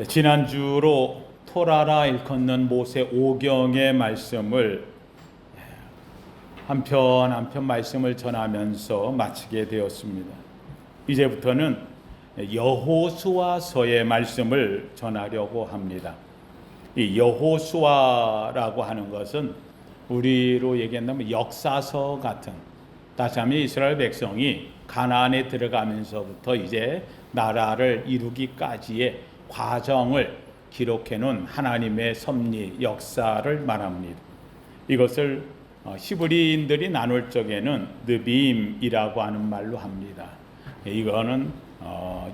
지난주로 토라라 일컫는 모세 오경의 말씀을 한편 한편 말씀을 전하면서 마치게 되었습니다. 이제부터는 여호수아서의 말씀을 전하려고 합니다. 이 여호수아라고 하는 것은 우리로 얘기한다면 역사서 같은, 다시 한번 이스라엘 백성이 가나안에 들어가면서부터 이제 나라를 이루기까지의 과정을 기록해 놓은 하나님의 섭리 역사를 말합니다. 이것을 히브리인들이 나눌 적에는 느비임이라고 하는 말로 합니다. 이거는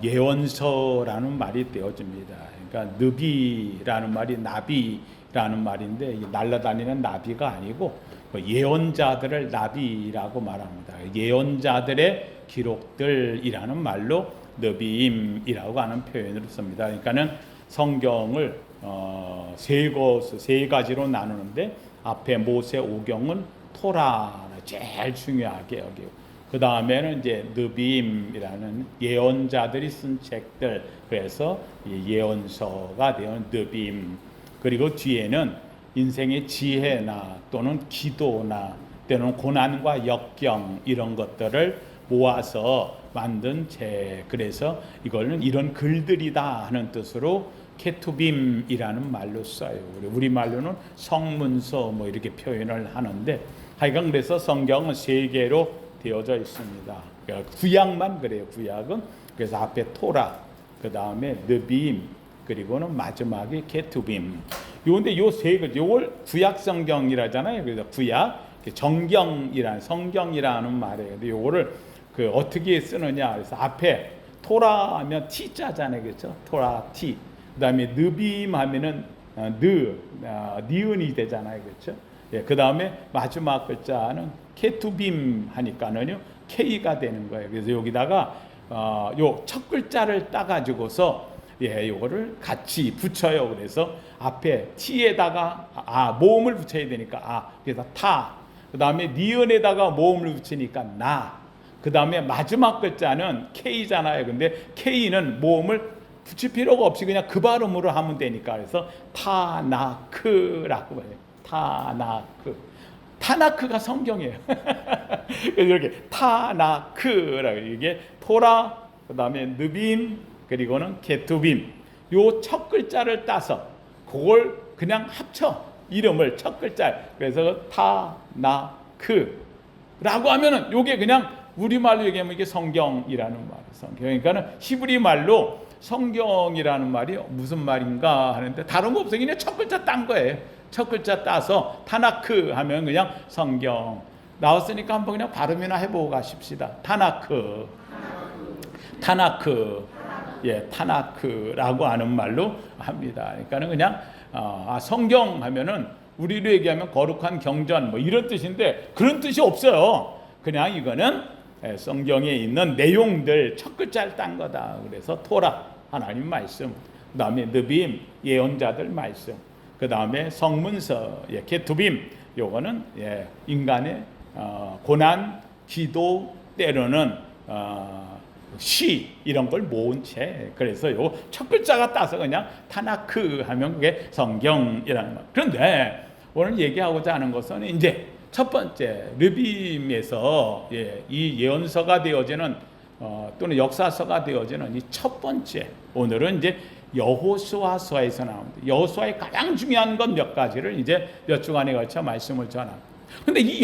예언서라는 말이 되어집니다. 그러니까 느비라는 말이 나비라는 말인데 날아다니는 나비가 아니고 예언자들을 나비라고 말합니다. 예언자들의 기록들이라는 말로 느비임이라고 하는 표현을 씁니다. 그러니까는 성경을 세 가지로 나누는데 앞에 모세 오경은 토라 제일 중요하게 여기고, 그 다음에는 이제 느비임이라는 예언자들이 쓴 책들, 그래서 예언서가 되는 느비임. 그리고 뒤에는 인생의 지혜나 또는 기도나 또는 고난과 역경 이런 것들을 모아서 만든 책, 그래서 이거는 이런 글들이다 하는 뜻으로 케투빔이라는 말로 써요. 우리 말로는 성문서 뭐 이렇게 표현을 하는데, 하여간 그래서 성경은 세 개로 되어져 있습니다. 그러니까 구약만 그래요. 구약은 그래서 앞에 토라, 그 다음에 느비임, 그리고는 마지막에 케투빔. 요런데 요 세 개, 요걸 구약 성경이라잖아요. 그래서 구약 정경이란 성경이라는 말이에요. 근데 요거를 어떻게 쓰느냐? 그래서 앞에 토라 하면 T자잖아요, 그렇죠? 토라 T. 그다음에 느빔 하면은 니은이 되잖아요, 그렇죠? 예, 그다음에 마지막 글자는 케투빔 하니까는요 K가 되는 거예요. 그래서 여기다가 요 첫 글자를 따가지고서 요거를 같이 붙여요. 그래서 앞에 T에다가 모음을 붙여야 되니까 그래서 타. 그다음에 니은에다가 모음을 붙이니까 나. 그 다음에 마지막 글자는 K잖아요. 근데 K는 모음을 붙일 필요가 없이 그냥 그 발음으로 하면 되니까, 그래서 타나크라고 해요. 타나크. 타나크가 성경이에요. 그래서 이렇게 타나크라고, 이게 토라, 그 다음에 느빔, 그리고는 케투빔. 요 첫 글자를 따서 그걸 그냥 합쳐, 이름을 첫 글자. 그래서 타나크라고 하면은 요게 그냥 우리말로 얘기하면 이게 성경이라는 말이에요. 성경. 그러니까는 히브리 말로 성경이라는 말이 무슨 말인가 하는데 다른 거 없어요. 그냥 첫 글자 딴 거예요. 첫 글자 따서 타나크 하면 그냥 성경 나왔으니까 한번 그냥 발음이나 해보고 가십시다. 타나크. 예, 타나크라고 하는 말로 합니다. 그러니까는 그냥 성경 하면은 우리로 얘기하면 거룩한 경전 뭐 이런 뜻인데 그런 뜻이 없어요. 그냥 이거는 성경에 있는 내용들 첫 글자를 딴 거다. 그래서 토라 하나님 말씀, 그 다음에 느빔 예언자들 말씀, 그 다음에 성문서 케투빔 요거는 인간의 고난, 기도, 때로는 시 이런 걸 모은 책. 그래서 요 첫 글자가 따서 그냥 타나크 하면 그게 성경이라는 말. 그런데 오늘 얘기하고자 하는 것은 이제 첫 번째 르빔에서 이 예언서가 되어지는 또는 역사서가 되어지는 이 첫 번째, 오늘은 이제 여호수아서에서 나옵니다. 여호수아의 가장 중요한 건 몇 가지를 이제 몇 주간에 걸쳐 말씀을 전합니다. 근데 이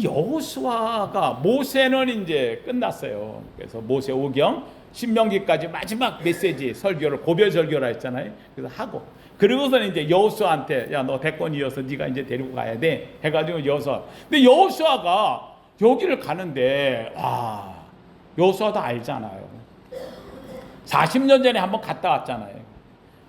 여호수아가 모세는 이제 끝났어요. 그래서 모세 오경 신명기까지 마지막 메시지 설교를 고별 설교라 했잖아요. 그래서 하고 그리고서는 이제 여호수아한테 야 너 대권 이어서 네가 이제 데리고 가야 돼 해가지고 여호수아. 근데 여호수아가 여기를 가는데 여호수아도 알잖아요. 40년 전에 한번 갔다 왔잖아요.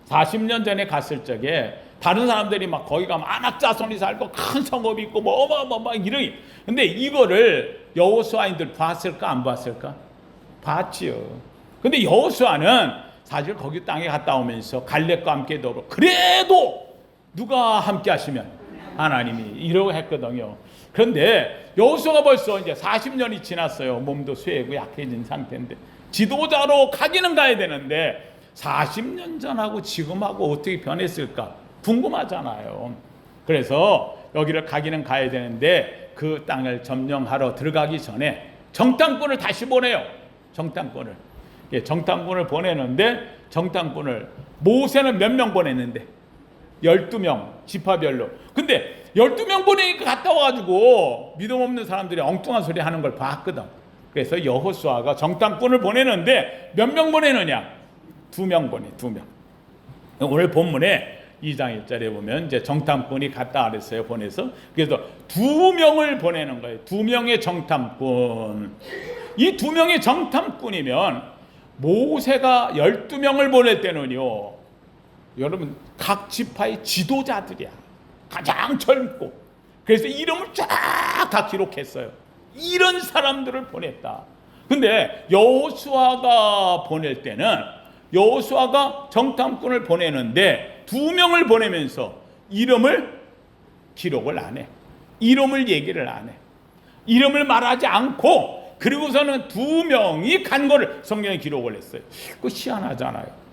40년 전에 갔을 적에 다른 사람들이 막 거기 가면 안악자손이 살고 큰 성읍이 있고 뭐 이러니. 근데 이거를 여호수아인들 봤을까 안 봤을까? 봤지요. 근데 여호수아는 사실 거기 땅에 갔다 오면서 갈렙과 함께 더불어 그래도 누가 함께 하시면 하나님이 이러고 했거든요. 그런데 여호수아가 벌써 이제 40년이 지났어요. 몸도 쇠고 약해진 상태인데 지도자로 가기는 가야 되는데 40년 전하고 지금하고 어떻게 변했을까 궁금하잖아요. 그래서 여기를 가기는 가야 되는데 그 땅을 점령하러 들어가기 전에 정탐꾼을 다시 보내요. 정탐꾼을. 정탐꾼을 보내는데 정탐꾼을 모세는 몇 명 보냈는데 12명 지파별로. 근데 12명 보내니까 갔다 와가지고 믿음 없는 사람들이 엉뚱한 소리 하는 걸 봤거든. 그래서 여호수아가 정탐꾼을 보내는데 몇 명 보내느냐? 2명 보내. 2명. 오늘 본문에 2장 1절에 보면 이제 정탐꾼이 갔다 그랬어요. 보내서. 그래서 2명을 보내는 거예요. 2명의 정탐꾼. 이 2명의 정탐꾼이면 모세가 12명을 보낼 때는요, 여러분 각 지파의 지도자들이야. 가장 젊고. 그래서 이름을 쫙 다 기록했어요. 이런 사람들을 보냈다. 근데 여호수아가 보낼 때는 여호수아가 정탐꾼을 보내는데 2명을 보내면서 이름을 기록을 안 해. 이름을 얘기를 안 해. 이름을 말하지 않고 그리고서는 2명이 간 거를 성경에 기록을 했어요. 그거 희한하잖아요.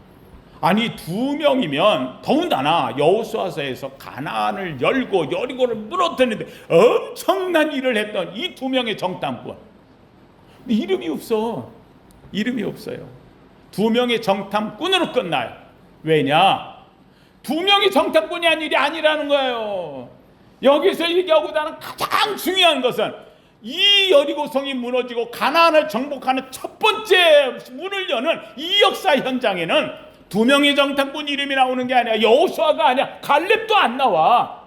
아니 2명이면 더군다나 여호수아서에서 가나안을 열고 여리고를 무너뜨리는데 엄청난 일을 했던 이 2명의 정탐꾼. 근데 이름이 없어. 이름이 없어요. 2명의 정탐꾼으로 끝나요. 왜냐? 2명의 정탐꾼이 한 일이 아니라는 거예요. 여기서 얘기하고 나는 가장 중요한 것은 이 여리고성이 무너지고 가나안을 정복하는 첫 번째 문을 여는 이 역사 현장에는 2명의 정탐꾼 이름이 나오는 게 아니라 여호수아가 아니야. 갈렙도 안 나와.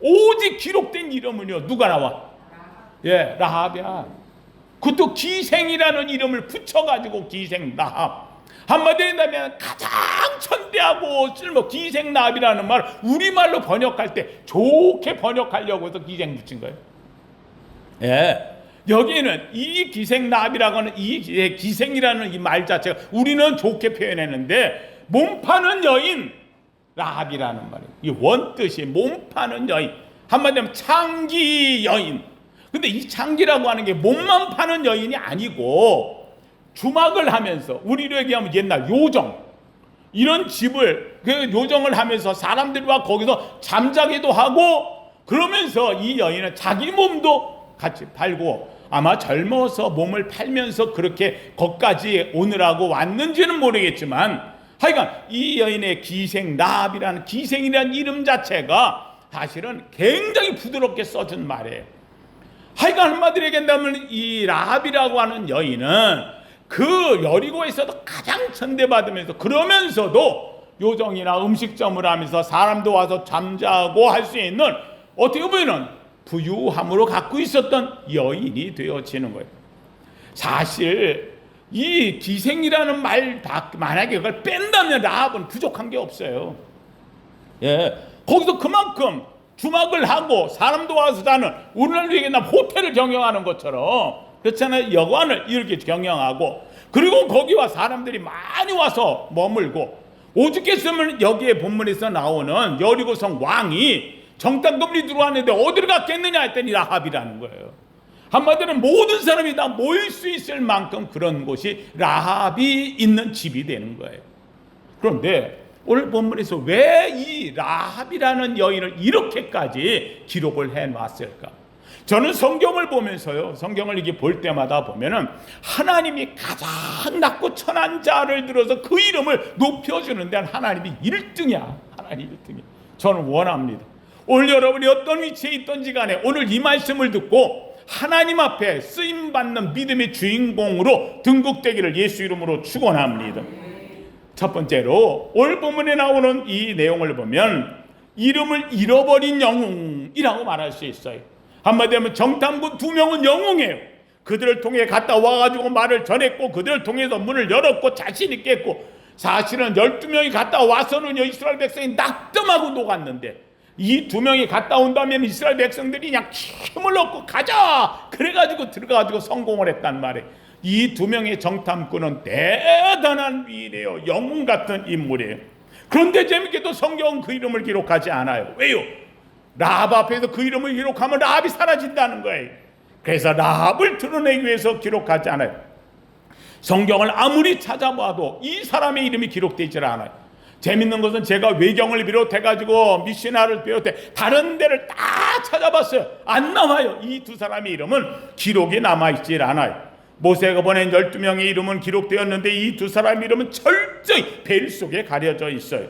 오직 기록된 이름은요, 누가 나와? 예, 라합이야. 그것도 기생이라는 이름을 붙여가지고 기생 라합. 한마디로 한다면 가장 천대하고 쓸모 기생 라합이라는 말 우리말로 번역할 때 좋게 번역하려고 해서 기생 붙인 거예요. 예. 여기에는 이 기생 라합이라고 하는 이 기생이라는 이 말 자체가 우리는 좋게 표현했는데 몸 파는 여인 라합이라는 말이에요. 이 원뜻이 몸 파는 여인. 한마디로 하면 창기 여인. 근데 이 창기라고 하는 게 몸만 파는 여인이 아니고 주막을 하면서 우리로 얘기하면 옛날 요정 이런 집을 그 요정을 하면서 사람들과 거기서 잠자기도 하고 그러면서 이 여인은 자기 몸도 같이 팔고 아마 젊어서 몸을 팔면서 그렇게 거기까지 오느라고 왔는지는 모르겠지만 하여간 이 여인의 기생 라합이라는 기생이라는 이름 자체가 사실은 굉장히 부드럽게 써준 말이에요. 하여간 한마디로 얘기한다면 이 라합이라고 하는 여인은 그 여리고에서도 가장 천대받으면서 그러면서도 요정이나 음식점을 하면서 사람도 와서 잠자고 할 수 있는 어떻게 보면은 부유함으로 갖고 있었던 여인이 되어지는 거예요. 사실 이 기생이라는 말 만약에 그걸 뺀다면 라합은 부족한 게 없어요. 예, 거기서 그만큼 주막을 하고 사람도 와서 사는 우리나라로 얘기하면 호텔을 경영하는 것처럼 그렇잖아요. 여관을 이렇게 경영하고 그리고 거기와 사람들이 많이 와서 머물고 오죽했으면 여기에 본문에서 나오는 여리고성 왕이 정탐꾼이 들어왔는데 어디를 갔겠느냐 했더니 라합이라는 거예요. 한마디로 모든 사람이 다 모일 수 있을 만큼 그런 곳이 라합이 있는 집이 되는 거예요. 그런데 오늘 본문에서 왜 이 라합이라는 여인을 이렇게까지 기록을 해놨을까? 저는 성경을 보면서요, 성경을 이렇게 볼 때마다 보면은 하나님이 가장 낮고 천한 자를 들어서 그 이름을 높여주는 데는 하나님이 1등이야. 하나님 1등이야. 저는 원합니다. 오늘 여러분이 어떤 위치에 있든지 간에 오늘 이 말씀을 듣고 하나님 앞에 쓰임받는 믿음의 주인공으로 등극되기를 예수 이름으로 축원합니다. 첫 번째로 오늘 본문에 나오는 이 내용을 보면 이름을 잃어버린 영웅이라고 말할 수 있어요. 한마디로 하면 정탐꾼 2명은 영웅이에요. 그들을 통해 갔다 와가지고 말을 전했고 그들을 통해서 문을 열었고 자신 있게 했고 사실은 12명이 갔다 와서는 이스라엘 백성이 낙담하고 녹았는데 이 2명이 갔다 온다면 이스라엘 백성들이 그냥 힘을 얻고 가자 그래가지고 들어가가지고 성공을 했단 말이에요. 이 2명의 정탐꾼은 대단한 위인이에요. 영웅 같은 인물이에요. 그런데 재밌게도 성경은 그 이름을 기록하지 않아요. 왜요? 라합 앞에서 그 이름을 기록하면 라합이 사라진다는 거예요. 그래서 라합을 드러내기 위해서 기록하지 않아요. 성경을 아무리 찾아봐도 이 사람의 이름이 기록되지 않아요. 재밌는 것은 제가 외경을 비롯해가지고 미시나를 비롯해 다른 데를 다 찾아봤어요. 안 나와요. 이 두 사람의 이름은 기록이 남아있질 않아요. 모세가 보낸 12명의 이름은 기록되었는데 이 두 사람의 이름은 철저히 베일 속에 가려져 있어요.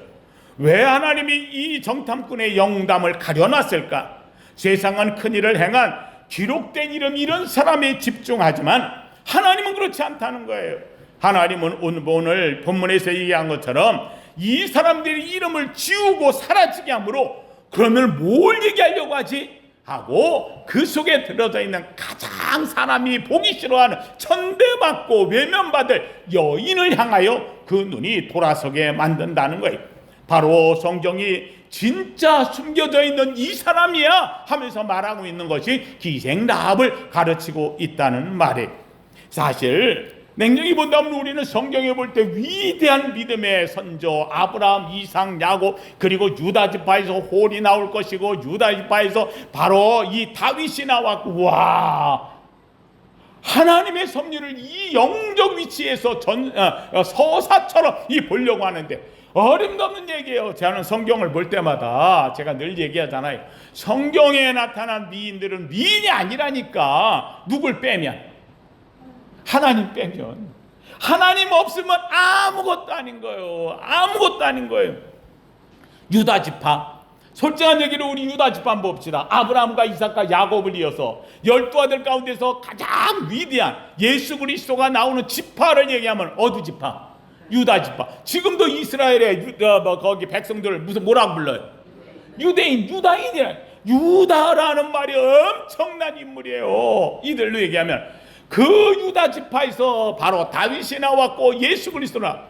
왜 하나님이 이 정탐꾼의 영담을 가려놨을까? 세상은 큰일을 행한 기록된 이름 이런 사람에 집중하지만 하나님은 그렇지 않다는 거예요. 하나님은 오늘 본문에서 얘기한 것처럼 이 사람들이 이름을 지우고 사라지게 함으로 그러면 뭘 얘기하려고 하지? 하고 그 속에 들어져 있는 가장 사람이 보기 싫어하는 천대받고 외면받을 여인을 향하여 그 눈이 돌아서게 만든다는 거예요. 바로 성경이 진짜 숨겨져 있는 이 사람이야 하면서 말하고 있는 것이 기생 라합을 가르치고 있다는 말이에요. 사실 냉정히 본다면 우리는 성경에 볼 때 위대한 믿음의 선조 아브라함, 이삭, 야곱 그리고 유다 지파에서 홀이 나올 것이고 유다 지파에서 바로 이 다윗이 나왔고 와 하나님의 섭리를 이 영적 위치에서 서사처럼 보려고 하는데 어림없는 얘기예요. 저는 성경을 볼 때마다 제가 늘 얘기하잖아요. 성경에 나타난 미인들은 미인이 아니라니까. 누굴 빼면 하나님 빼면 하나님 없으면 아무것도 아닌 거예요. 아무것도 아닌 거예요. 유다 지파 솔직한 얘기로 우리 유다 지파 한번 봅시다. 아브라함과 이삭과 야곱을 이어서 12아들 가운데서 가장 위대한 예수 그리스도가 나오는 지파를 얘기하면 어느 지파? 유다 지파. 지금도 이스라엘의 거기 백성들을 뭐라고 불러요? 유대인, 유다인이라. 유다라는 말이 엄청난 인물이에요. 이들로 얘기하면 그 유다 지파에서 바로 다윗이 나왔고 예수 그리스도나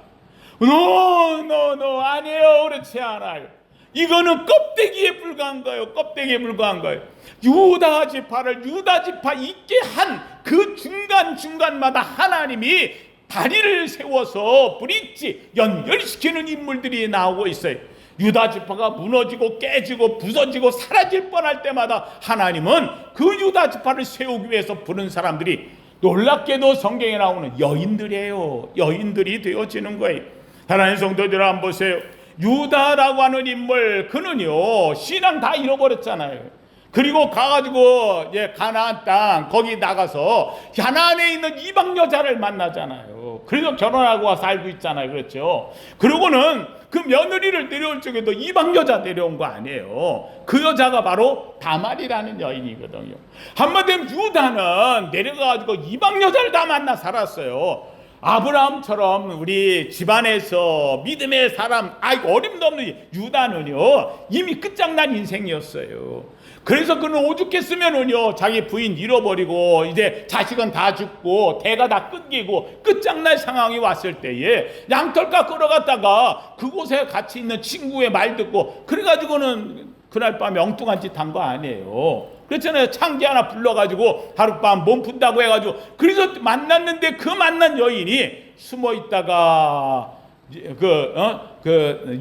노 아니에요. 그렇지 않아요. 이거는 껍데기에 불과한 거예요. 껍데기에 불과한 거예요. 유다 지파를 유다 지파 있게 한 그 중간마다 하나님이 다리를 세워서 브릿지 연결시키는 인물들이 나오고 있어요. 유다 지파가 무너지고 깨지고 부서지고 사라질 뻔할 때마다 하나님은 그 유다 지파를 세우기 위해서 부른 사람들이 놀랍게도 성경에 나오는 여인들이에요. 여인들이 되어지는 거예요. 하나님 성도들 한번 보세요. 유다라고 하는 인물 그는요 신앙 다 잃어버렸잖아요. 그리고 가가지고 가나안 땅 거기 나가서 가나안에 있는 이방 여자를 만나잖아요. 그래서 결혼하고 와서 살고 있잖아요. 그렇죠. 그리고는 그 며느리를 데려올 적에도 이방 여자 데려온 거 아니에요. 그 여자가 바로 다말이라는 여인이거든요. 한마디로 유다는 내려가가지고 이방 여자를 다 만나 살았어요. 아브라함처럼 우리 집안에서 믿음의 사람 어림도 없는 유다는요 이미 끝장난 인생이었어요. 그래서 그는 오죽했으면은요 자기 부인 잃어버리고 이제 자식은 다 죽고 대가 다 끊기고 끝장날 상황이 왔을 때에 양털가 끌어갔다가 그곳에 같이 있는 친구의 말 듣고 그래가지고는 그날 밤에 엉뚱한 짓 한 거 아니에요. 그렇잖아요. 창기 하나 불러가지고 하룻밤 몸 푼다고 해가지고 그래서 만났는데 그 만난 여인이 숨어 있다가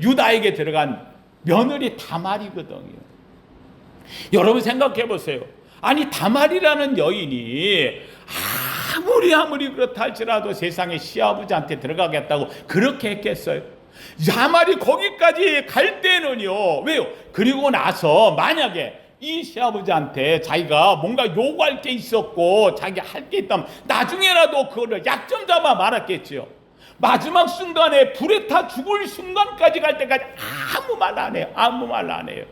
유다에게 들어간 며느리 다말이거든요. 여러분 생각해 보세요. 아니 다말이라는 여인이 아무리 그렇다 할지라도 세상에 시아버지한테 들어가겠다고 그렇게 했겠어요? 다말이 거기까지 갈 때는요 왜요? 그리고 나서 만약에 이 시아버지한테 자기가 뭔가 요구할 게 있었고 자기 할 게 있다면 나중에라도 그거를 약점 잡아 말았겠지요. 마지막 순간에 불에 타 죽을 순간까지 갈 때까지 아무 말 안 해요. 아무 말 안 해요.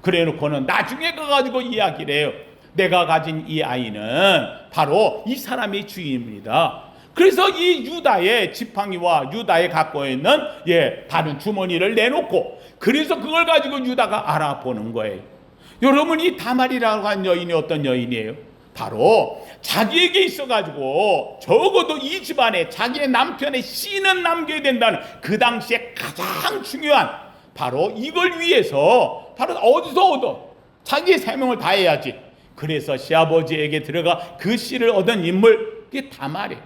그래 놓고는 나중에 가가지고 이야기를 해요. 내가 가진 이 아이는 바로 이 사람의 주인입니다. 그래서 이 유다의 지팡이와 유다에 갖고 있는 다른 주머니를 내놓고 그래서 그걸 가지고 유다가 알아보는 거예요. 여러분 이 다말이라고 한 여인이 어떤 여인이에요? 바로 자기에게 있어가지고 적어도 이 집안에 자기의 남편의 씨는 남겨야 된다는 그 당시에 가장 중요한 바로 이걸 위해서 바로 어디서 얻어? 자기의 생명을 다해야지. 그래서 시아버지에게 들어가 그 씨를 얻은 인물 그게 다말이에요.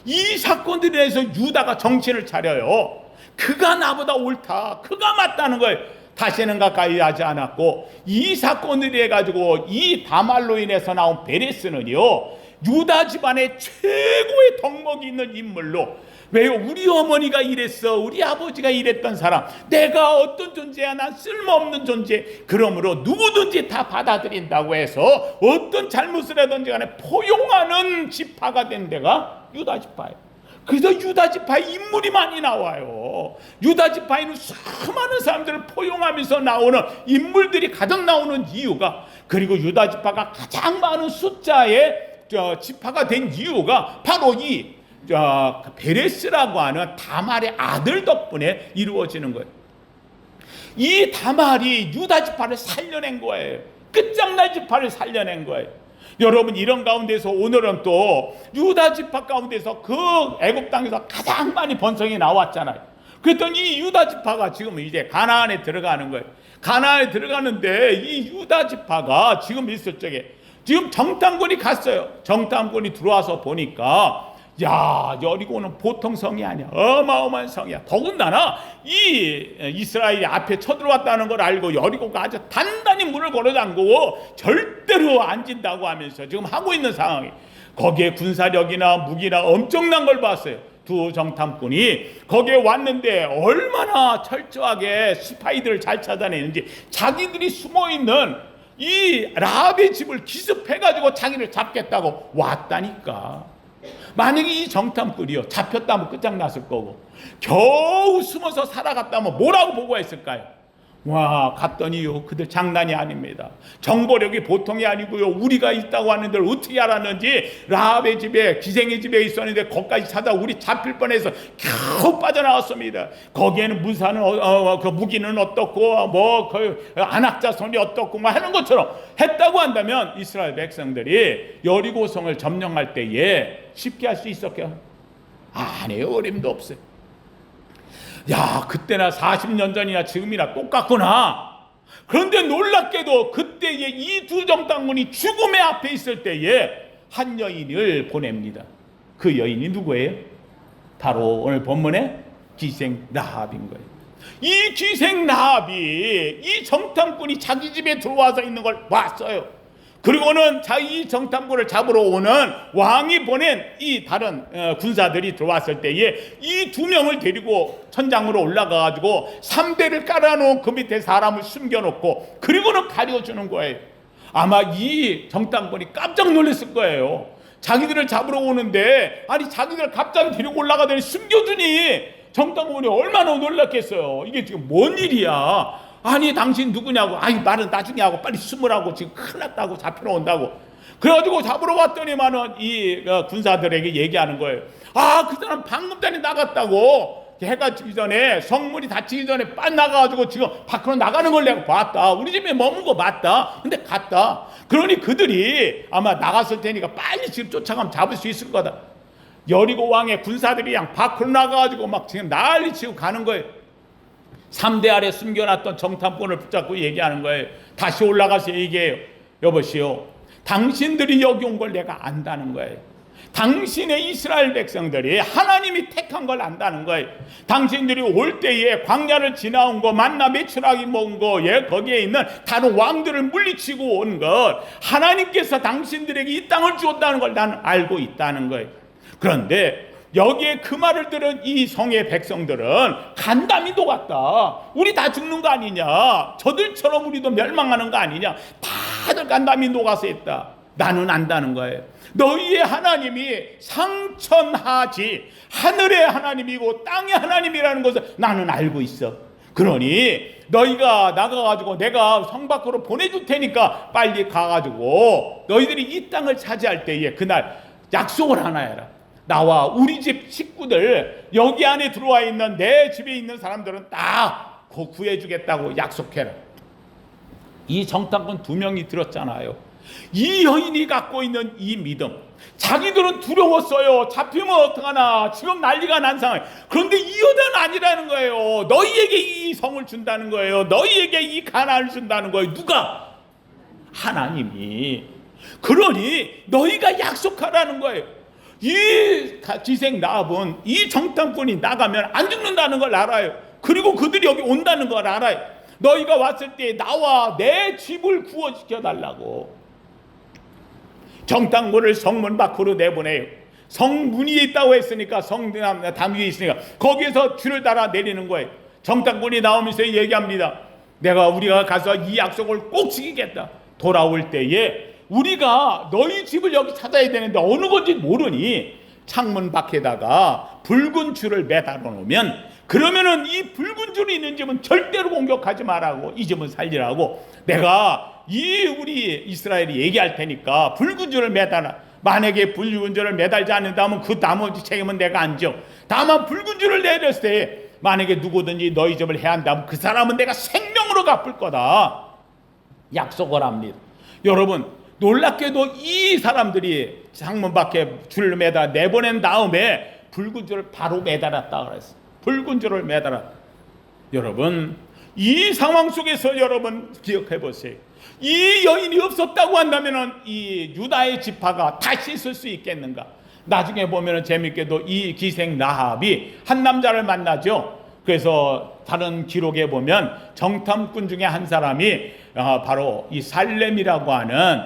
이 사건들에 대해서 유다가 정신을 차려요. 그가 나보다 옳다. 그가 맞다는 거예요. 다시는 가까이 하지 않았고 이 사건을 해가지고 이 다말로 인해서 나온 베레스는요 유다 집안의 최고의 덕목이 있는 인물로, 왜요? 우리 어머니가 이랬어, 우리 아버지가 이랬던 사람, 내가 어떤 존재야, 난 쓸모없는 존재, 그러므로 누구든지 다 받아들인다고 해서 어떤 잘못을 하든지 간에 포용하는 지파가 된 데가 유다 지파예요. 그래서 유다 지파에 인물이 많이 나와요. 유다 지파에는 수많은 사람들을 포용하면서 나오는 인물들이 가득 나오는 이유가, 그리고 유다 지파가 가장 많은 숫자의 지파가 된 이유가 바로 이 베레스라고 하는 다말의 아들 덕분에 이루어지는 거예요. 이 다말이 유다 지파를 살려낸 거예요. 끝장날 지파를 살려낸 거예요. 여러분, 이런 가운데서 오늘은 또 유다 지파 가운데서 그 애굽 땅에서 가장 많이 번성이 나왔잖아요. 그랬더니 이 유다 지파가 지금 이제 가나안에 들어가는 거예요. 가나안에 들어가는데 이 유다 지파가 지금 있을 적에 지금 정탐꾼이 갔어요. 정탐꾼이 들어와서 보니까, 야, 여리고는 보통 성이 아니야. 어마어마한 성이야. 더군다나 이 이스라엘이 앞에 쳐들어왔다는 걸 알고 여리고가 아주 단단히 문을 걸어 잠그고 절대로 안 진다고 하면서 지금 하고 있는 상황이, 거기에 군사력이나 무기나 엄청난 걸 봤어요. 두 정탐꾼이 거기에 왔는데 얼마나 철저하게 스파이들을 잘 찾아내는지, 자기들이 숨어있는 이 라합의 집을 기습해가지고 자기를 잡겠다고 왔다니까. 만약에 이 정탐꾼이요 잡혔다면 끝장났을 거고, 겨우 숨어서 살아갔다면 뭐라고 보고했을까요? 와, 갔더니요 그들 장난이 아닙니다. 정보력이 보통이 아니고요, 우리가 있다고 하는데 어떻게 알았는지 라합의 집에, 기생의 집에 있었는데 거기까지 찾아 우리 잡힐 뻔해서 겨우 빠져나왔습니다. 거기에는 무사는 그 무기는 어떻고 그 안악자손이 어떻고 하는 것처럼 했다고 한다면 이스라엘 백성들이 여리고성을 점령할 때에 쉽게 할 수 있었게요? 아니에요. 어림도 없어요. 야, 그때나 40년 전이나 지금이나 똑같구나. 그런데 놀랍게도 그때에 이 두 정탐꾼이 죽음의 앞에 있을 때에 한 여인을 보냅니다. 그 여인이 누구예요? 바로 오늘 본문의 기생 라합인 거예요. 이 기생 라합이 이 정탐꾼이 자기 집에 들어와서 있는 걸 봤어요. 그리고는 자기 정탐꾼을 잡으러 오는 왕이 보낸 이 다른 군사들이 들어왔을 때에 이 두 명을 데리고 천장으로 올라가가지고 삼대를 깔아놓은 그 밑에 사람을 숨겨놓고 그리고는 가려주는 거예요. 아마 이 정탐꾼이 깜짝 놀랐을 거예요. 자기들을 잡으러 오는데, 아니 자기들 갑자기 데리고 올라가더니 숨겨주니 정탐꾼이 얼마나 놀랐겠어요. 이게 지금 뭔 일이야. 아니 당신 누구냐고, 아니 말은 나중에 하고 빨리 숨으라고, 지금 큰일 났다고, 잡히러 온다고. 그래가지고 잡으러 왔더니만은 이 군사들에게 얘기하는 거예요. 아, 그 사람 방금 전에 나갔다고. 해가 지기 전에, 성문이 닫히기 전에 빨리 나가가지고 지금 밖으로 나가는 걸 내가 봤다. 우리 집에 머문 거 맞다. 근데 갔다. 그러니 그들이 아마 나갔을 테니까 빨리 지금 쫓아가면 잡을 수 있을 거다. 여리고 왕의 군사들이 그냥 밖으로 나가가지고 막 지금 난리 치고 가는 거예요. 3대 아래 숨겨놨던 정탐꾼을 붙잡고 얘기하는 거예요. 다시 올라가서 얘기해요. 여보시오, 당신들이 여기 온 걸 내가 안다는 거예요. 당신의 이스라엘 백성들이 하나님이 택한 걸 안다는 거예요. 당신들이 올 때에 광야를 지나온 거, 만나 메추라기 먹은 거, 거기에 있는 다른 왕들을 물리치고 온 것, 하나님께서 당신들에게 이 땅을 주었다는 걸 나는 알고 있다는 거예요. 그런데 여기에 그 말을 들은 이 성의 백성들은 간담이 녹았다. 우리 다 죽는 거 아니냐, 저들처럼 우리도 멸망하는 거 아니냐, 다들 간담이 녹아서 했다. 나는 안다는 거예요. 너희의 하나님이 상천하지, 하늘의 하나님이고 땅의 하나님이라는 것을 나는 알고 있어. 그러니 너희가 나가가지고 내가 성 밖으로 보내줄 테니까 빨리 가가지고 너희들이 이 땅을 차지할 때에 그날 약속을 하나 해라. 나와 우리 집 식구들, 여기 안에 들어와 있는 내 집에 있는 사람들은 다 구해주겠다고 약속해라. 이 정탐꾼 2명이 들었잖아요. 이 여인이 갖고 있는 이 믿음, 자기들은 두려웠어요. 잡히면 어떡하나, 지금 난리가 난 상황. 그런데 이 여자는 아니라는 거예요. 너희에게 이 성을 준다는 거예요. 너희에게 이 가나안을 준다는 거예요. 누가? 하나님이. 그러니 너희가 약속하라는 거예요. 이 기생 라합은 이 정탐꾼이 나가면 안 죽는다는 걸 알아요. 그리고 그들이 여기 온다는 걸 알아요. 너희가 왔을 때 나와 내 집을 구원시켜 달라고. 정탐꾼을 성문 밖으로 내보내요. 성문 위에 있다고 했으니까 성담 위에 있으니까 거기에서 줄을 달아 내리는 거예요. 정탐꾼이 나오면서 얘기합니다. 우리가 가서 이 약속을 꼭 지키겠다. 돌아올 때에 우리가 너희 집을 여기 찾아야 되는데 어느 건지 모르니 창문 밖에다가 붉은 줄을 매달아 놓으면, 그러면은 이 붉은 줄이 있는 집은 절대로 공격하지 말라고, 이 집은 살리라고 내가 우리 이스라엘이 얘기할 테니까 붉은 줄을 매달아. 만약에 붉은 줄을 매달지 않는다면 그 나머지 책임은 내가 안 져. 다만 붉은 줄을 내렸을 때 만약에 누구든지 너희 집을 해한다면 그 사람은 내가 생명으로 갚을 거다 약속을 합니다. 여러분, 놀랍게도 이 사람들이 창문 밖에 줄을 매달아 내보낸 다음에 붉은 줄을 바로 매달았다 그랬어요. 붉은 줄을 매달았다. 여러분, 이 상황 속에서 여러분 기억해 보세요. 이 여인이 없었다고 한다면 이 유다의 지파가 다시 있을 수 있겠는가? 나중에 보면 재밌게도 이 기생 라합이 한 남자를 만나죠. 그래서 다른 기록에 보면 정탐꾼 중에 한 사람이 바로 이 살렘이라고 하는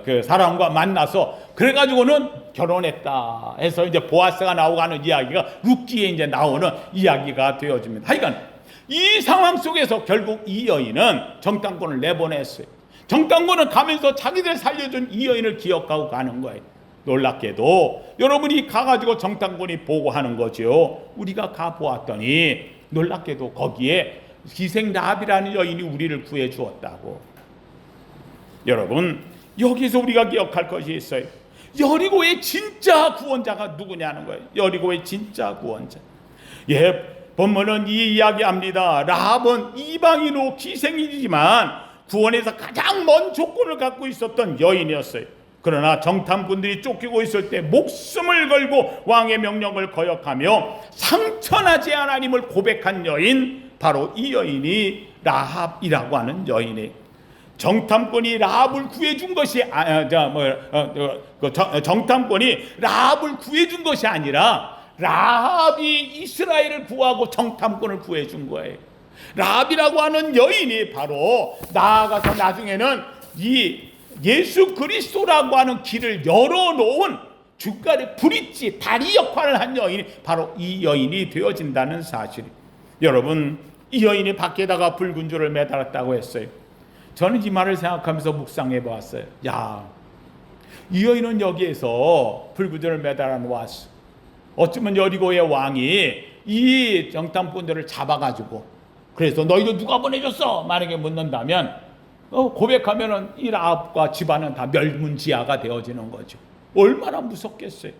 그 사람과 만나서 그래가지고는 결혼했다 해서 이제 보아스가 나오고 하는 이야기가 룻기에 이제 나오는 이야기가 되어집니다. 하여간 이 상황 속에서 결국 이 여인은 정탐꾼을 내보냈어요. 정탐꾼은 가면서 자기들 살려준 이 여인을 기억하고 가는 거예요. 놀랍게도 여러분이 가가지고 정탐꾼이 보고하는 거죠. 우리가 가보았더니 놀랍게도 거기에 기생 라합이라는 여인이 우리를 구해 주었다고. 여러분, 여기서 우리가 기억할 것이 있어요. 여리고의 진짜 구원자가 누구냐는 거예요. 여리고의 진짜 구원자. 본문은 이 이야기합니다. 라합은 이방인으로 기생이지만 구원에서 가장 먼 조건을 갖고 있었던 여인이었어요. 그러나 정탐꾼들이 쫓기고 있을 때 목숨을 걸고 왕의 명령을 거역하며 상처나지 하나님을 고백한 여인, 바로 이 여인이 라합이라고 하는 여인이에요. 정탐꾼이 라합을 구해준 것이 정탐꾼이 라합을 구해준 것이 아니라 라합이 이스라엘을 구하고 정탐꾼을 구해준 거예요. 라합이라고 하는 여인이 바로 나아가서 나중에는 이 예수 그리스도라고 하는 길을 열어놓은 주가의 브릿지, 다리 역할을 한 여인이 바로 이 여인이 되어진다는 사실. 여러분, 이 여인이 밖에다가 붉은 줄을 매달았다고 했어요. 저는 이 말을 생각하면서 묵상해 보았어요. 이 여인은 여기에서 붉은 줄을 매달아 놓았어. 어쩌면 여리고의 왕이 이 정탐꾼들을 잡아가지고, 그래서 너희도 누가 보내줬어? 만약에 묻는다면 고백하면은 이 라합과 집안은 다 멸문지하가 되어지는 거죠. 얼마나 무섭겠어요.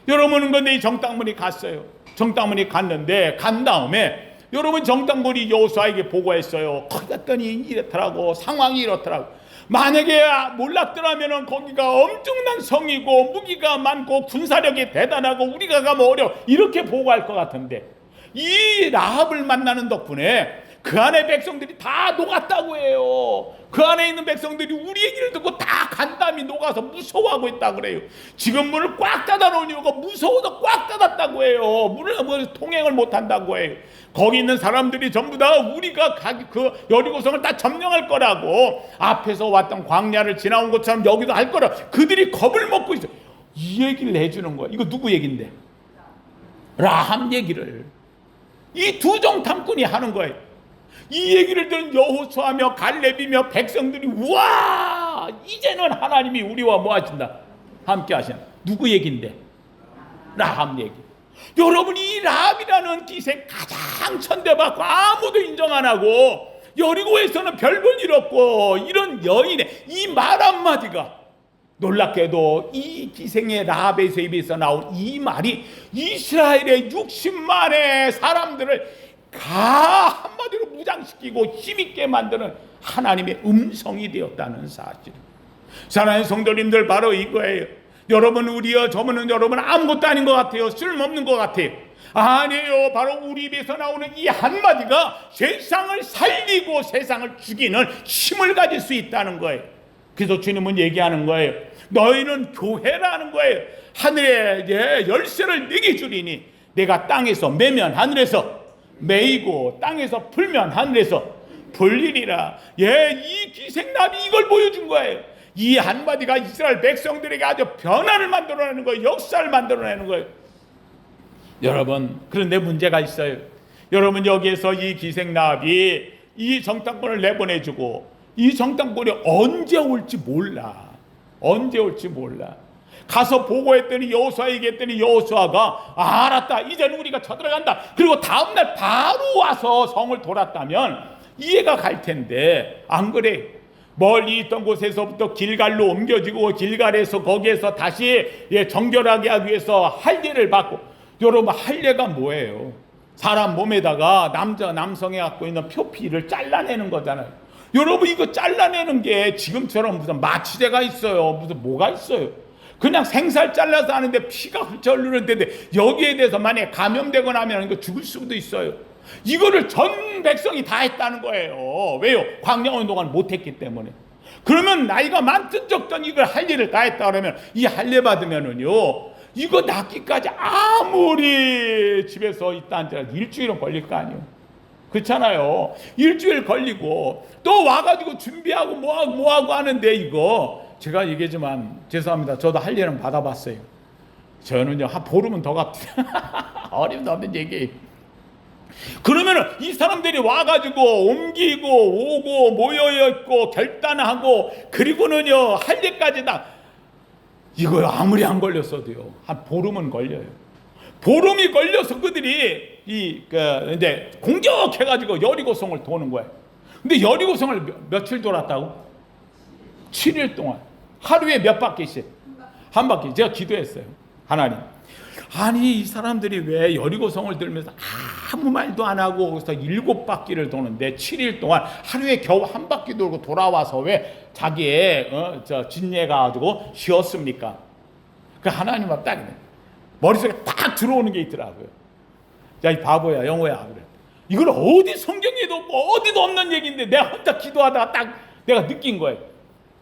여러분은 근데 이 정탐꾼이 갔어요. 정탐꾼이 갔는데 간 다음에 여러분 정탐꾼이 여호수아에게 보고했어요. 거기 갔더니 이렇더라고, 상황이 이렇더라고. 만약에 몰랐더라면은 거기가 엄청난 성이고 무기가 많고 군사력이 대단하고 우리가 가면 어려워, 이렇게 보고할 것 같은데 이 라합을 만나는 덕분에 그 안에 백성들이 다 녹았다고 해요. 그 안에 있는 백성들이 우리 얘기를 듣고 다 간담이 녹아서 무서워하고 있다고 그래요. 지금 문을 꽉 닫아놓은 이유가 무서워서 꽉 닫았다고 해요. 문을 통행을 못한다고 해요. 거기 있는 사람들이 전부 다 우리가 그 여리고성을 다 점령할 거라고, 앞에서 왔던 광야를 지나온 것처럼 여기도 할 거라, 그들이 겁을 먹고 있어요. 이 얘기를 해주는 거예요. 이거 누구 얘기인데? 라합 얘기를 이 두 정탐꾼이 하는 거예요. 이 얘기를 들은 여호수아며 갈렙이며 백성들이 우와, 이제는 하나님이 우리와 뭐 하신다? 함께 하신다. 누구 얘기인데? 라합 얘기. 여러분, 이 라합이라는 기생 가장 천대받고 아무도 인정 안 하고 여리고에서는 별 볼 일 없고 이런 여인의 이 말 한마디가, 놀랍게도 이 기생의 라합에서 입에서 나온 이 말이 이스라엘의 60만의 사람들을 한마디로 무장시키고 힘있게 만드는 하나님의 음성이 되었다는 사실. 사랑하는 성도님들, 바로 이거예요. 여러분, 우리여 저분은 여러분 아무것도 아닌 것 같아요. 쓸모없는 것 같아요. 아니에요. 바로 우리 입에서 나오는 이 한마디가 세상을 살리고 세상을 죽이는 힘을 가질 수 있다는 거예요. 그래서 주님은 얘기하는 거예요. 너희는 교회라는 거예요. 하늘에 열쇠를 네게 주리니 내가 땅에서 매면 하늘에서 매이고 땅에서 풀면 하늘에서 풀리리라. 이 기생남이 이걸 보여준 거예요. 이 한마디가 이스라엘 백성들에게 아주 변화를 만들어내는 거예요. 역사를 만들어내는 거예요. 여러분, 그런데 문제가 있어요. 여러분, 여기에서 이 기생나합이 이 정탐꾼을 내보내주고 이 정탐꾼이 언제 올지 몰라. 언제 올지 몰라. 가서 보고했더니 여호수아에게 했더니 여호수아가 알았다, 이제는 우리가 쳐들어간다. 그리고 다음날 바로 와서 성을 돌았다면 이해가 갈 텐데 안 그래. 멀리 있던 곳에서부터 길갈로 옮겨지고 길갈에서 거기에서 다시 정결하게 하기 위해서 할례를 받고. 여러분, 할례가 뭐예요? 사람 몸에다가 남성이 갖고 있는 표피를 잘라내는 거잖아요. 여러분, 이거 잘라내는 게 지금처럼 무슨 마취제가 있어요? 무슨 뭐가 있어요? 그냥 생살 잘라서 하는데 피가 훌쩍 흐르는데 여기에 대해서 만약에 감염되거나 하면 이거 죽을 수도 있어요. 이거를 전 백성이 다 했다는 거예요. 왜요? 광야온 동안 못했기 때문에. 그러면 나이가 많든 적든 이걸 할례를 다 했다 그러면 이 할례 받으면은요, 이거 낫기까지 아무리 집에서 있다 한들 일주일은 걸릴 거 아니에요. 그렇잖아요. 일주일 걸리고 또 와가지고 준비하고 뭐하고 하는데, 이거 제가 얘기하지만 죄송합니다. 저도 할례는 받아봤어요. 저는요, 한 보름은 더 갑니다. 어림도 없는 얘기. 그러면은 이 사람들이 와가지고 옮기고 오고 모여있고 결단하고 그리고는요 할례까지 다, 이거 아무리 안 걸렸어도요 한 보름은 걸려요. 보름이 걸려서 그들이 이제 공격해가지고 여리고성을 도는 거예요. 근데 여리고성을 며칠 돌았다고? 7일 동안. 하루에 몇 바퀴씩? 한 바퀴. 제가 기도했어요. 하나님, 아니 이 사람들이 왜 여리고성을 들면서 아무 말도 안 하고 거기서 7바퀴를 도는데 7일 동안 하루에 겨우 한 바퀴 돌고 돌아와서 왜 자기의 진례 가지고 쉬었습니까? 그 하나님 앞 딱 머릿속에 딱 들어오는 게 있더라고요. 야, 이 바보야, 영호야, 그래. 이걸 어디 성경에도 어디도 없는 얘기인데 내가 혼자 기도하다가 딱 내가 느낀 거예요.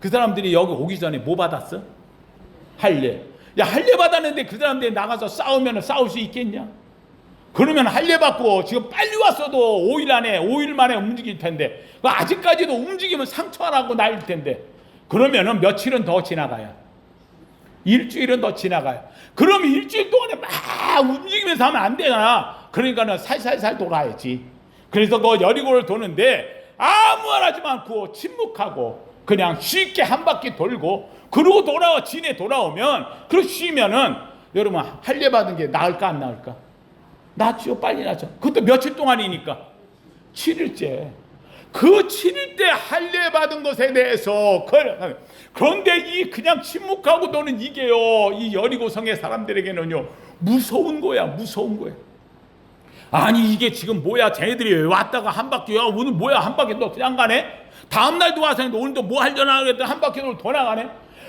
그 사람들이 여기 오기 전에 뭐 받았어? 할례. 야, 할례 받았는데 그 사람들이 나가서 싸우면 싸울 수 있겠냐? 그러면 할례 받고 지금 빨리 왔어도 5일 만에 움직일 텐데, 아직까지도 움직이면 상처 안 하고 날릴 텐데, 그러면은 며칠은 더 지나가야, 일주일은 더 지나가요. 그럼 일주일 동안에 막 움직이면서 하면 안 되잖아. 그러니까는 살살살 돌아야지. 그래서 그 여리고를 도는데 아무 말 하지 않고 침묵하고 그냥 쉽게 한 바퀴 돌고, 그러고 진에 돌아오면, 그리고 쉬면은 여러분 할례 받은 게 나을까 안 나을까? 낫죠. 빨리 낫죠. 그것도 며칠 동안이니까 7일째. 그 7일 때 할례 받은 것에 대해서 그런데 이 그냥 침묵하고 도는 이게요, 이 여리고성의 사람들에게는요 무서운 거야. 무서운 거야. 아니 이게 지금 뭐야, 쟤네들이 왔다가 한 바퀴, 야 오늘 뭐야 한 바퀴 또 그냥 가네? 다음날도 와서 오늘도 뭐 하려나 그랬더니 한 바퀴 더 나가네?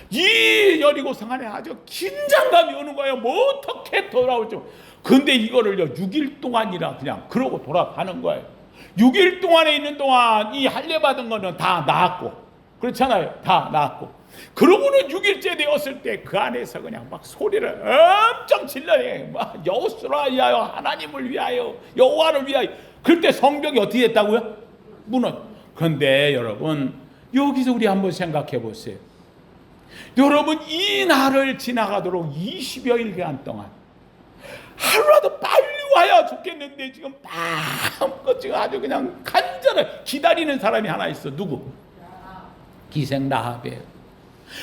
이 여리고성 안에 아주 긴장감이 오는 거예요. 뭐 어떻게 돌아올지. 근데 이거를요 6일 동안이라 그냥 그러고 돌아가는 거예요. 6일 동안에 있는 동안 이 할례 받은 거는 다 나았고, 그렇잖아요. 다 나았고, 그러고는 6일째 되었을 때 그 안에서 그냥 막 소리를 엄청 질러요. 막 여호수아를 위하여, 하나님을 위하여, 여호와를 위하여. 그때 성벽이 어떻게 됐다고요? 무너. 그런데 여러분 여기서 우리 한번 생각해 보세요. 여러분 이 날을 지나가도록 20여일간 동안 하루라도 빨리 와야 좋겠는데 지금 마음껏 지금 아주 그냥 간절히 기다리는 사람이 하나 있어. 누구? 기생 라합이에요.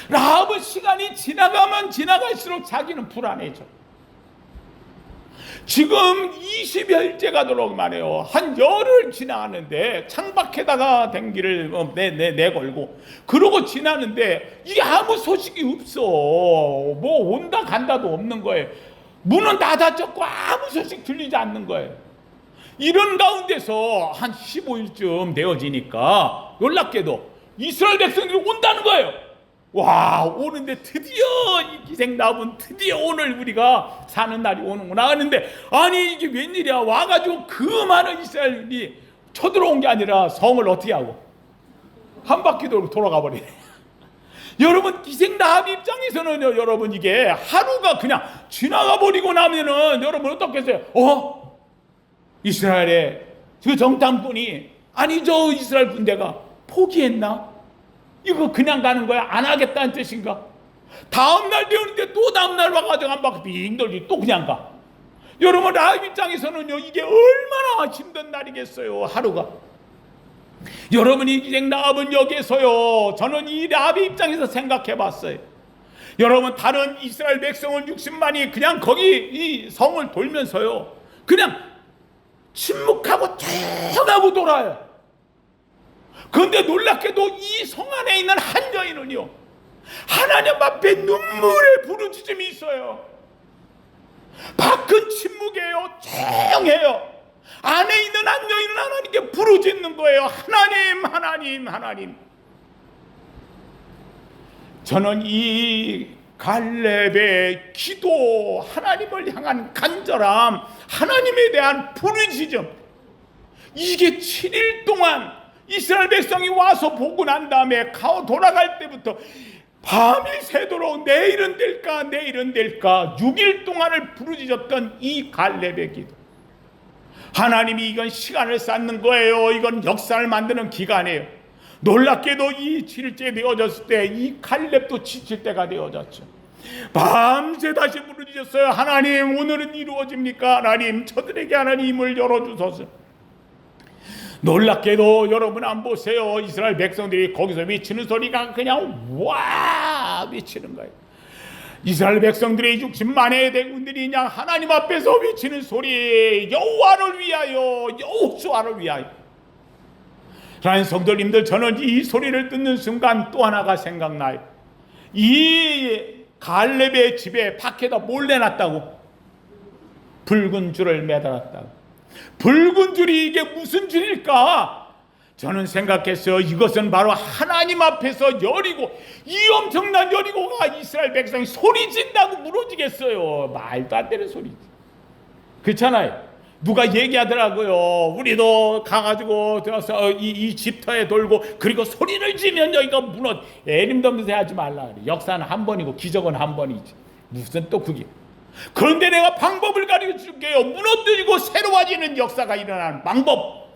라합은 시간이 지나가면 지나갈수록 자기는 불안해져. 지금 20여일째 가도록 말해요. 한 열흘 지나가는데 창밖에다가 댕기를 내걸고 그러고 지나는데 이게 아무 소식이 없어. 뭐 온다 간다도 없는 거예요. 문은 다 닫혔고 아무 소식 들리지 않는 거예요. 이런 가운데서 한 15일쯤 되어지니까 놀랍게도 이스라엘 백성들이 온다는 거예요. 와, 오는데 드디어 이 기생나합은 드디어 오늘 우리가 사는 날이 오는구나 하는데, 아니 이게 웬일이야. 와가지고 그 많은 이스라엘이 쳐들어온 게 아니라 성을 어떻게 하고 한 바퀴 돌고 돌아가 버리네. 여러분 기생나합 입장에서는요, 여러분 이게 하루가 그냥 지나가 버리고 나면은 여러분 어떻겠어요? 이스라엘의 그 정탐꾼이, 아니 저 이스라엘 군대가 포기했나? 이거 그냥 가는 거야? 안 하겠다는 뜻인가? 다음날 되었는데 또 다음날 와가지고 한 바퀴 빙 돌지 또 그냥 가. 여러분 라합 입장에서는요, 이게 얼마나 힘든 날이겠어요, 하루가. 여러분이 기생 라합은 여기에서요, 저는 이 라합의 입장에서 생각해 봤어요. 여러분 다른 이스라엘 백성은 60만이 그냥 거기 이 성을 돌면서요, 그냥 침묵하고 조용하고 돌아요. 그런데 놀랍게도 이 성 안에 있는 한 여인은요, 하나님 앞에 눈물의 부르짖음이 있어요. 밖은 침묵해요. 조용해요. 안에 있는 한 여인은 하나님께 부르짖는 거예요. 하나님, 하나님, 하나님. 저는 이 갈렙의 기도, 하나님을 향한 간절함, 하나님에 대한 부르짖음, 이게 7일 동안 이스라엘 백성이 와서 보고 난 다음에 돌아갈 때부터 밤이 새도록 내일은 될까 내일은 될까 6일 동안을 부르짖었던 이 갈렙의 기도. 하나님이 이건 시간을 쌓는 거예요. 이건 역사를 만드는 기간이에요. 놀랍게도 이 7일째 되어졌을 때 이 갈렙도 지칠 때가 되어졌죠. 밤새 다시 부르짖었어요. 하나님, 오늘은 이루어집니까? 하나님, 저들에게 하나님 힘을 열어주소서. 놀랍게도 여러분 안 보세요? 이스라엘 백성들이 거기서 외치는 소리가 그냥 와 외치는 거예요. 이스라엘 백성들의 60만의 대군들이 그냥 하나님 앞에서 외치는 소리, 여호와를 위하여, 여호수아를 위하여. 사랑하는 성도님들, 저는 이 소리를 듣는 순간 또 하나가 생각나요. 이 갈렙의 집에 밖에다 몰래 놨다고, 붉은 줄을 매달았다고. 붉은 줄이 이게 무슨 줄일까? 저는 생각했어요. 이것은 바로 하나님 앞에서 여리고, 이 엄청난 여리고가 이스라엘 백성이 소리 진다고 무너지겠어요? 말도 안 되는 소리지. 그렇잖아요. 누가 얘기하더라고요. 우리도 가가지고 들어서 이 집터에 돌고 그리고 소리를 지면 여기가 무너. 애림덤도 하지 말라 그래. 역사는 한 번이고 기적은 한 번이지. 무슨 또 그게. 그런데 내가 방법을 가르쳐 줄게요. 무너뜨리고 새로워지는 역사가 일어나는 방법.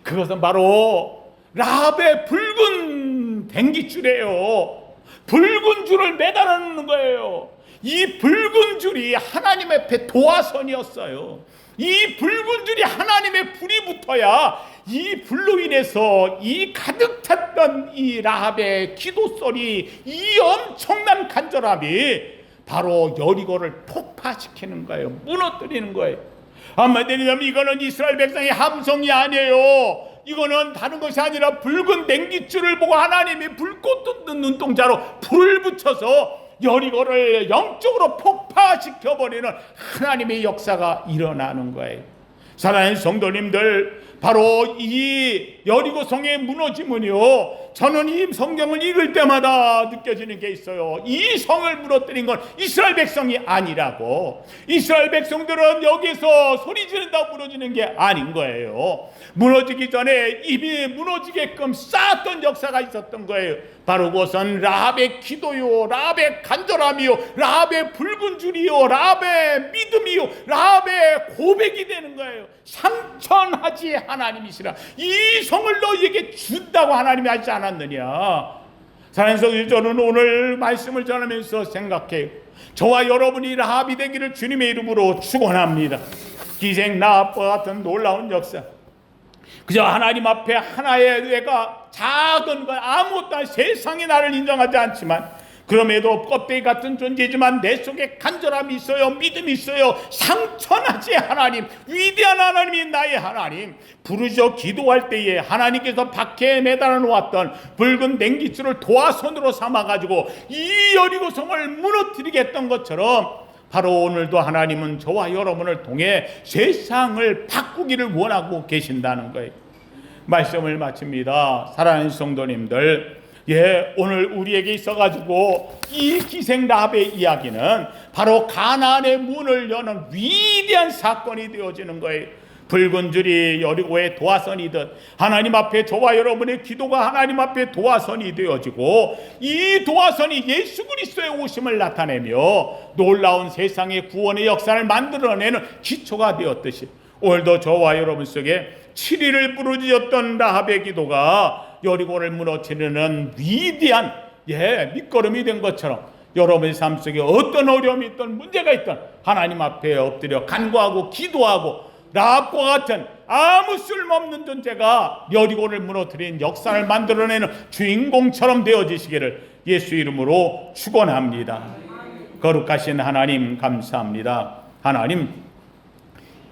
그것은 바로 라합의 붉은 댕기줄이에요. 붉은 줄을 매달아 놓는 거예요. 이 붉은 줄이 하나님 앞에 도화선이었어요. 이 붉은 줄이 하나님의 불이 붙어야 이 불로 인해서 이 가득 찼던 이 라합의 기도 소리, 이 엄청난 간절함이 바로 여리고를 폭파시키는 거예요. 무너뜨리는 거예요. 한마디로 얘기하면 이거는 이스라엘 백성의 함성이 아니에요. 이거는 다른 것이 아니라 붉은 냉기줄을 보고 하나님이 불꽃 돋는 눈동자로 불을 붙여서 여리고를 영적으로 폭파시켜버리는 하나님의 역사가 일어나는 거예요. 사랑하는 성도님들, 바로 이 여리고 성의 무너짐은요, 저는 이 성경을 읽을 때마다 느껴지는 게 있어요. 이 성을 무너뜨린 건 이스라엘 백성이 아니라고. 이스라엘 백성들은 여기서 소리 지른다고 무너지는 게 아닌 거예요. 무너지기 전에 이미 무너지게끔 쌓았던 역사가 있었던 거예요. 바로 그것은 라합의 기도요, 라합의 간절함이요, 라합의 붉은 줄이요, 라합의 믿음이요, 라합의 고백이 되는 거예요. 상천하지 하나님이시라. 이 성을 너희에게 준다고 하나님이 하지 않았느냐. 사랑하는 성도, 저는 오늘 말씀을 전하면서 생각해요. 저와 여러분이 라합이 되기를 주님의 이름으로 축원합니다. 기생 라합과 같은 놀라운 역사, 그저 하나님 앞에 하나의 애가 작은 것, 아무것도 아닌 세상이 나를 인정하지 않지만 그럼에도 껍데기 같은 존재지만 내 속에 간절함이 있어요. 믿음이 있어요. 상천하지 하나님, 위대한 하나님이 나의 하나님. 부르짖어 기도할 때에 하나님께서 밖에 매달아 놓았던 붉은 냉기줄을 도화선으로 삼아가지고 이 여리고 성을 무너뜨리게 했던 것처럼 바로 오늘도 하나님은 저와 여러분을 통해 세상을 바꾸기를 원하고 계신다는 거예요. 말씀을 마칩니다. 사랑하는 성도님들, 오늘 우리에게 있어가지고 이 기생 라합의 이야기는 바로 가나안의 문을 여는 위대한 사건이 되어지는 거예요. 붉은 줄이 여리고의 도화선이듯 하나님 앞에 저와 여러분의 기도가 하나님 앞에 도화선이 되어지고, 이 도화선이 예수 그리스도의 오심을 나타내며 놀라운 세상의 구원의 역사를 만들어내는 기초가 되었듯이 오늘도 저와 여러분 속에 7일을 부르짖었던 라합의 기도가 여리고를 무너뜨리는 위대한 밑거름이 된 것처럼 여러분의 삶 속에 어떤 어려움이 있든 문제가 있든 하나님 앞에 엎드려 간구하고 기도하고 라합과 같은 아무 쓸모없는 존재가 여리고를 무너뜨린 역사를 만들어내는 주인공처럼 되어지시기를 예수 이름으로 축원합니다. 거룩하신 하나님 감사합니다. 하나님,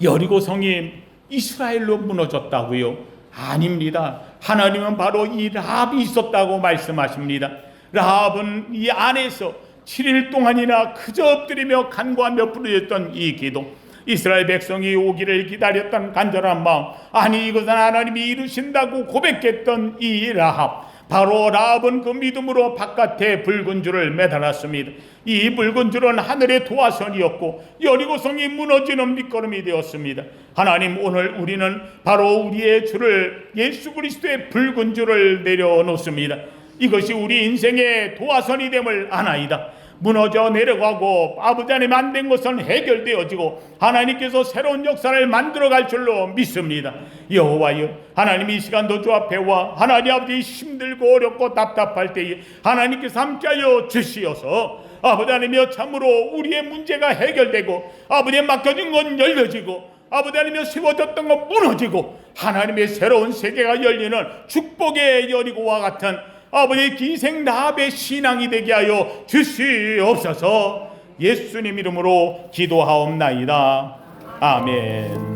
여리고 성이 이스라엘로 무너졌다고요? 아닙니다. 하나님은 바로 이 라합이 있었다고 말씀하십니다. 라합은 이 안에서 7일 동안이나 그저 엎드리며 간구하며 부르짖던 이 기도, 이스라엘 백성이 오기를 기다렸던 간절한 마음, 아니 이것은 하나님이 이루신다고 고백했던 이 라합, 바로 라합은 그 믿음으로 바깥에 붉은 줄을 매달았습니다. 이 붉은 줄은 하늘의 도화선이었고 여리고성이 무너지는 밑거름이 되었습니다. 하나님, 오늘 우리는 바로 우리의 줄을, 예수 그리스도의 붉은 줄을 내려놓습니다. 이것이 우리 인생의 도화선이 됨을 아나이다. 무너져 내려가고 아버지 하나님 안 된 것은 해결되어지고 하나님께서 새로운 역사를 만들어갈 줄로 믿습니다. 여호와여, 하나님 이 시간도 주 앞에 와 하나님 아버지 힘들고 어렵고 답답할 때에 하나님께서 함께하여 주시어서 아버지 하나님이여 참으로 우리의 문제가 해결되고 아버지에 맡겨진 건 열려지고 아버지 하나님이여 세워졌던 건 무너지고 하나님의 새로운 세계가 열리는 축복의 여리고와 같은 아버지의 기생 라합의 신앙이 되게 하여 주시옵소서. 예수님 이름으로 기도하옵나이다. 아멘.